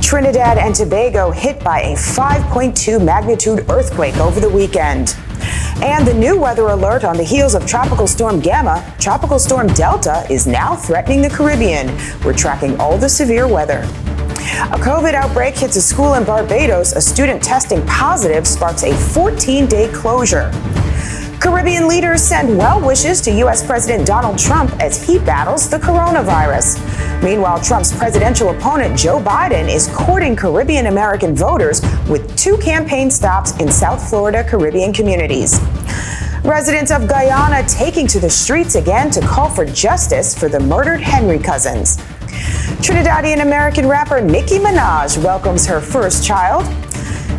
Trinidad and Tobago hit by a 5.2 magnitude earthquake over the weekend. And the new weather alert on the heels of Tropical Storm Gamma, Tropical Storm Delta is now threatening the Caribbean. We're tracking all the severe weather. A COVID outbreak hits a school in Barbados. A student testing positive sparks a 14-day closure. Caribbean leaders send well wishes to U.S. President Donald Trump as he battles the coronavirus. Meanwhile, Trump's presidential opponent Joe Biden is courting Caribbean American voters with 2 campaign stops in South Florida Caribbean communities. Residents of Guyana taking to the streets again to call for justice for the murdered Henry cousins. Trinidadian American rapper Nicki Minaj welcomes her first child.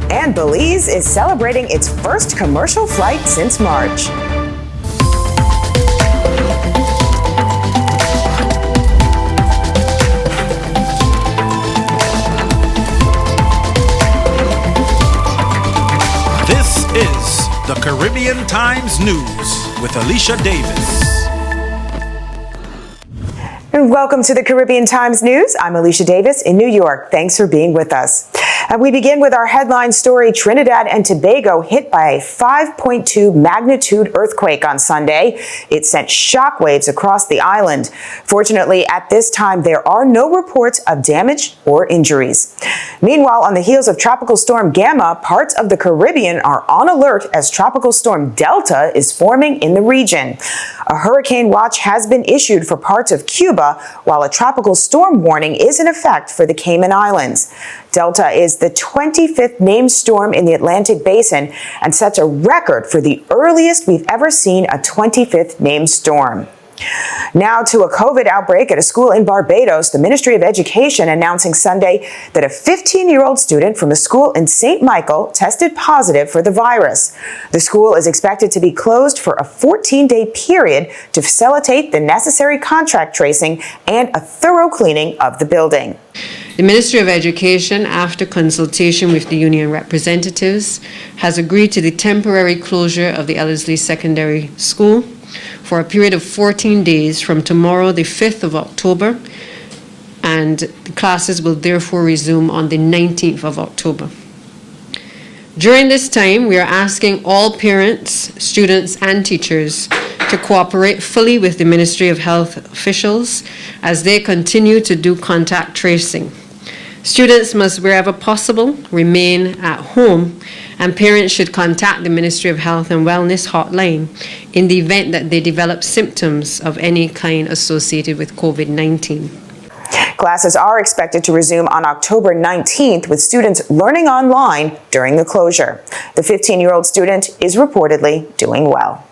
And Belize is celebrating its first commercial flight since March. This is the Caribbean Times News with Alicia Davis. And welcome to the Caribbean Times News. I'm Alicia Davis in New York. Thanks for being with us. And we begin with our headline story. Trinidad and Tobago hit by a 5.2 magnitude earthquake on Sunday. It sent shockwaves across the island. Fortunately, at this time, there are no reports of damage or injuries. Meanwhile, on the heels of Tropical Storm Gamma, parts of the Caribbean are on alert as Tropical Storm Delta is forming in the region. A hurricane watch has been issued for parts of Cuba, while a tropical storm warning is in effect for the Cayman Islands. Delta is the 25th named storm in the Atlantic Basin and sets a record for the earliest we've ever seen a 25th named storm. Now to a COVID outbreak at a school in Barbados. The Ministry of Education announcing Sunday that a 15-year-old student from a school in St. Michael tested positive for the virus. The school is expected to be closed for a 14-day period to facilitate the necessary contact tracing and a thorough cleaning of the building. The Ministry of Education, after consultation with the union representatives, has agreed to the temporary closure of the Ellerslie Secondary School for a period of 14 days from tomorrow, the 5th of October, and the classes will therefore resume on the 19th of October. During this time, we are asking all parents, students, and teachers to cooperate fully with the Ministry of Health officials as they continue to do contact tracing. Students must, wherever possible, remain at home, and parents should contact the Ministry of Health and Wellness hotline in the event that they develop symptoms of any kind associated with COVID-19. Classes are expected to resume on October 19th, with students learning online during the closure. The 15-year-old student is reportedly doing well.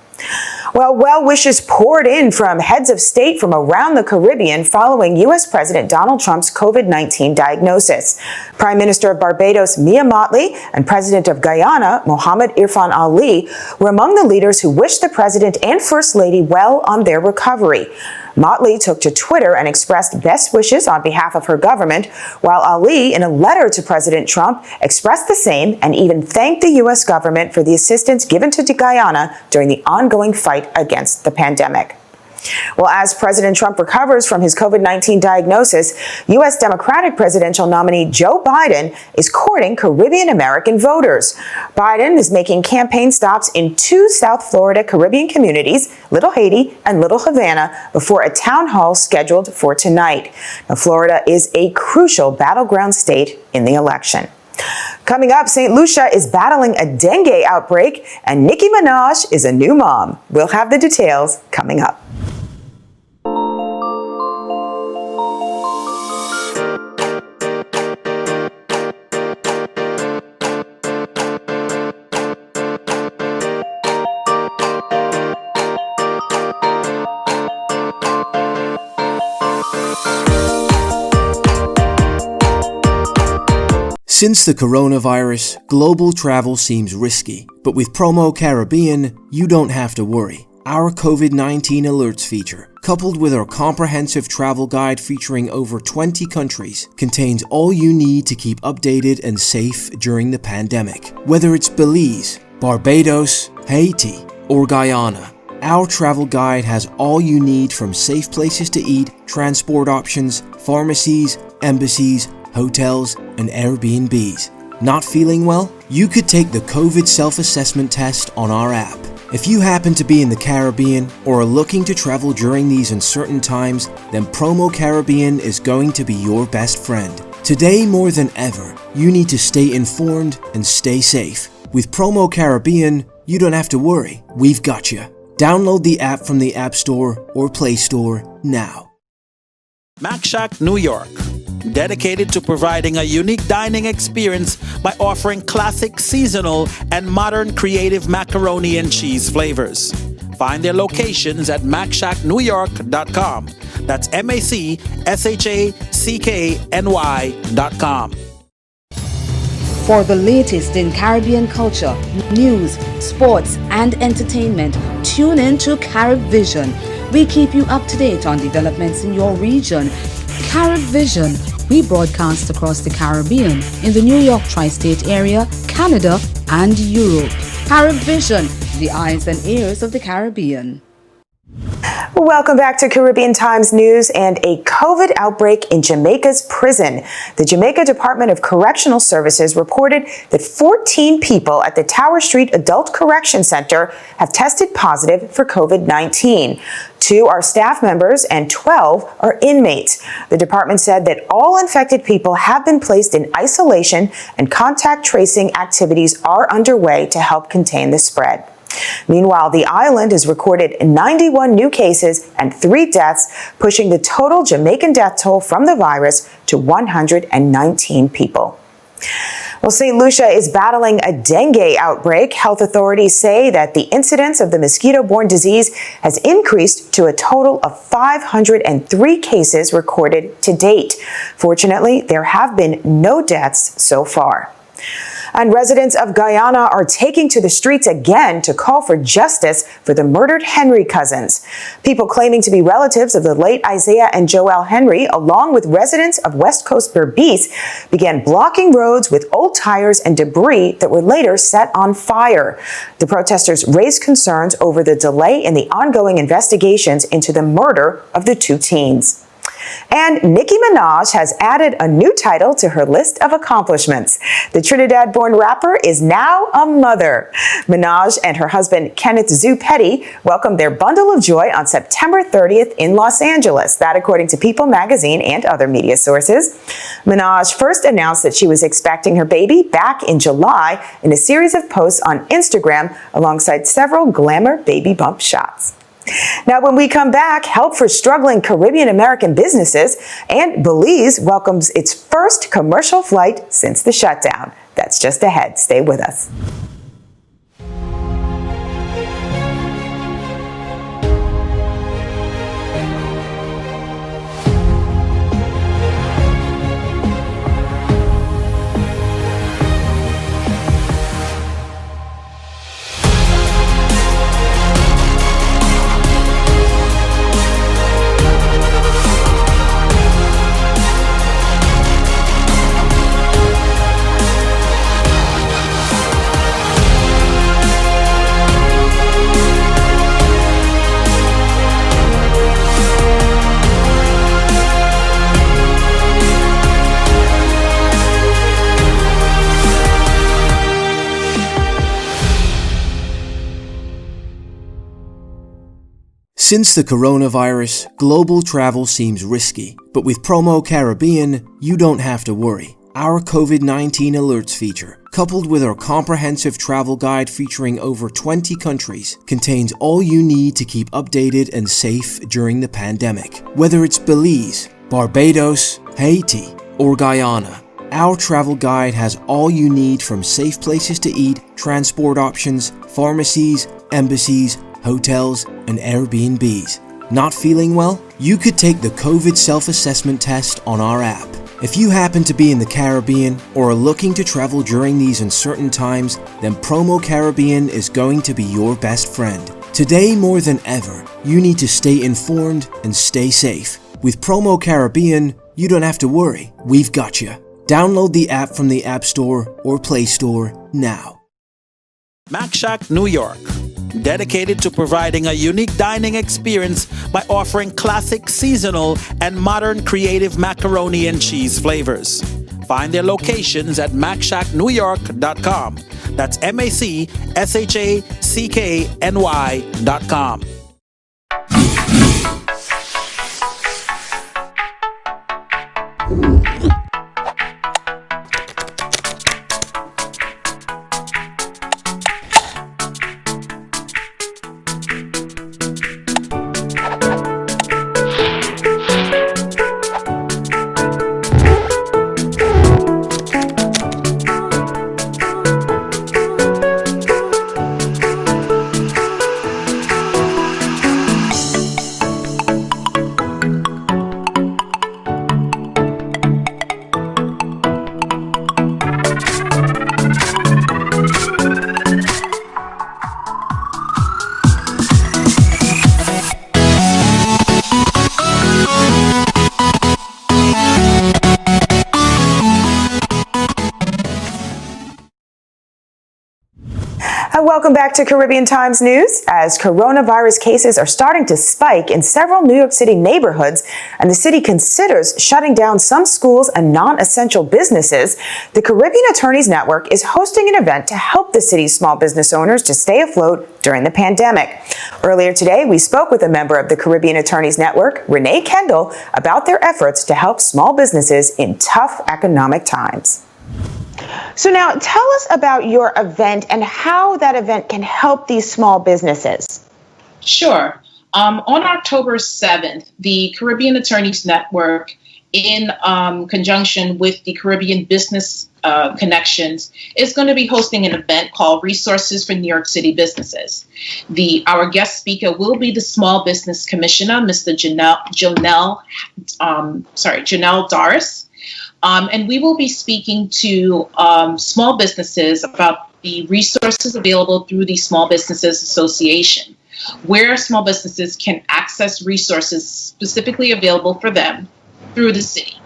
Well wishes poured in from heads of state from around the Caribbean following U.S. President Donald Trump's COVID-19 diagnosis. Prime Minister of Barbados, Mia Mottley, and President of Guyana, Mohammed Irfan Ali, were among the leaders who wished the President and First Lady well on their recovery. Mottley took to Twitter and expressed best wishes on behalf of her government, while Ali, in a letter to President Trump, expressed the same and even thanked the U.S. government for the assistance given to Guyana during the ongoing fight against the pandemic. Well, as President Trump recovers from his COVID-19 diagnosis, U.S. Democratic presidential nominee Joe Biden is courting Caribbean American voters. Biden is making campaign stops in 2 South Florida Caribbean communities, Little Haiti and Little Havana, before a town hall scheduled for tonight. Now, Florida is a crucial battleground state in the election. Coming up, St. Lucia is battling a dengue outbreak, and Nicki Minaj is a new mom. We'll have the details coming up. Since the coronavirus, global travel seems risky, but with Promo Caribbean, you don't have to worry. Our COVID-19 alerts feature, coupled with our comprehensive travel guide featuring over 20 countries, contains all you need to keep updated and safe during the pandemic. Whether it's Belize, Barbados, Haiti, or Guyana, our travel guide has all you need from safe places to eat, transport options, pharmacies, embassies, hotels, and Airbnbs. Not feeling well? You could take the COVID self-assessment test on our app. If you happen to be in the Caribbean or are looking to travel during these uncertain times, then Promo Caribbean is going to be your best friend. Today more than ever, you need to stay informed and stay safe. With Promo Caribbean, you don't have to worry. We've got you. Download the app from the App Store or Play Store now. Mac Shack New York, dedicated to providing a unique dining experience by offering classic, seasonal, and modern creative macaroni and cheese flavors. Find their locations at macshacknewyork.com. That's MACSHACKNY.com. For the latest in Caribbean culture, news, sports, and entertainment, tune in to CaribVision. We keep you up to date on developments in your region. CaribVision. We broadcast across the Caribbean, in the New York tri-state area, Canada, and Europe. CaribVision, the eyes and ears of the Caribbean. Welcome back to Caribbean Times News and a COVID outbreak in Jamaica's prison. The Jamaica Department of Correctional Services reported that 14 people at the Tower Street Adult Correction Center have tested positive for COVID-19. 2 are staff members and 12 are inmates. The department said that all infected people have been placed in isolation and contact tracing activities are underway to help contain the spread. Meanwhile, the island has recorded 91 new cases and 3 deaths, pushing the total Jamaican death toll from the virus to 119 people. Well, St. Lucia is battling a dengue outbreak. Health authorities say that the incidence of the mosquito-borne disease has increased to a total of 503 cases recorded to date. Fortunately, there have been no deaths so far. And residents of Guyana are taking to the streets again to call for justice for the murdered Henry cousins. People claiming to be relatives of the late Isaiah and Joelle Henry, along with residents of West Coast Berbice, began blocking roads with old tires and debris that were later set on fire. The protesters raised concerns over the delay in the ongoing investigations into the murder of the 2 teens. And Nicki Minaj has added a new title to her list of accomplishments. The Trinidad-born rapper is now a mother. Minaj and her husband, Kenneth Zoo Petty, welcomed their bundle of joy on September 30th in Los Angeles. That, according to People magazine and other media sources. Minaj first announced that she was expecting her baby back in July in a series of posts on Instagram alongside several glamour baby bump shots. Now, when we come back, help for struggling Caribbean American businesses, and Belize welcomes its first commercial flight since the shutdown. That's just ahead. Stay with us. Since the coronavirus, global travel seems risky, but with Promo Caribbean, you don't have to worry. Our COVID-19 alerts feature, coupled with our comprehensive travel guide featuring over 20 countries, contains all you need to keep updated and safe during the pandemic. Whether it's Belize, Barbados, Haiti, or Guyana, our travel guide has all you need from safe places to eat, transport options, pharmacies, embassies, hotels, and Airbnbs. Not feeling well? You could take the COVID self-assessment test on our app. If you happen to be in the Caribbean or are looking to travel during these uncertain times, then Promo Caribbean is going to be your best friend. Today more than ever, you need to stay informed and stay safe. With Promo Caribbean, you don't have to worry. We've got you. Download the app from the App Store or Play Store now. Mac Shack New York, dedicated to providing a unique dining experience by offering classic, seasonal, and modern creative macaroni and cheese flavors. Find their locations at macshacknewyork.com. That's MACSHACKNY.com. Welcome back to Caribbean Times News. As coronavirus cases are starting to spike in several New York City neighborhoods and the city considers shutting down some schools and non-essential businesses, the Caribbean Attorneys Network is hosting an event to help the city's small business owners to stay afloat during the pandemic. Earlier today, we spoke with a member of the Caribbean Attorneys Network, Renee Kendall, about their efforts to help small businesses in tough economic times. So now tell us about your event and how that event can help these small businesses. Sure. On October 7th, the Caribbean Attorneys Network, in conjunction with the Caribbean Business Connections, is going to be hosting an event called Resources for New York City Businesses. Our guest speaker will be the Small Business Commissioner, Mr. Janelle Doris. And we will be speaking to small businesses about the resources available through the Small Businesses Association, where small businesses can access resources specifically available for them through the city.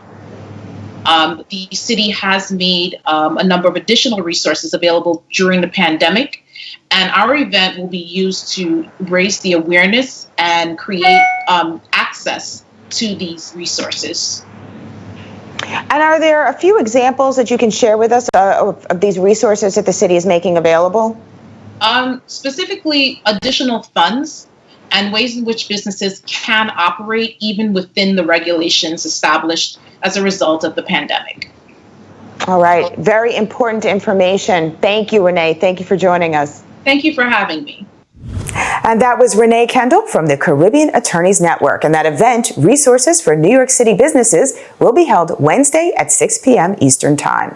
The city has made a number of additional resources available during the pandemic, and our event will be used to raise the awareness and create access to these resources. And are there a few examples that you can share with us of these resources that the city is making available? Specifically, additional funds and ways in which businesses can operate even within the regulations established as a result of the pandemic. All right. Very important information. Thank you, Renee. Thank you for joining us. Thank you for having me. And that was Renee Kendall from the Caribbean Attorneys Network. And that event, Resources for New York City Businesses, will be held Wednesday at 6 p.m. Eastern Time.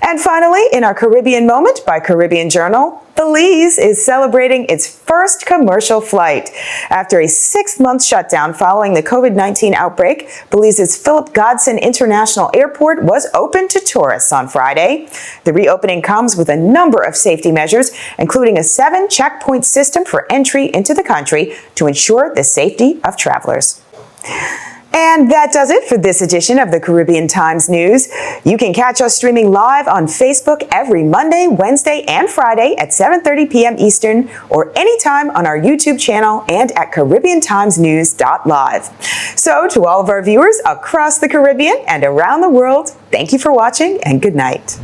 And finally, in our Caribbean Moment by Caribbean Journal, Belize is celebrating its first commercial flight. After a 6-month shutdown following the COVID-19 outbreak, Belize's Philip Godson International Airport was open to tourists on Friday. The reopening comes with a number of safety measures, including a 7-checkpoint system for entry into the country to ensure the safety of travelers. And that does it for this edition of the Caribbean Times News. You can catch us streaming live on Facebook every Monday, Wednesday, and Friday at 7:30 p.m. Eastern, or anytime on our YouTube channel and at CaribbeanTimesNews.live. So to all of our viewers across the Caribbean and around the world, thank you for watching and good night.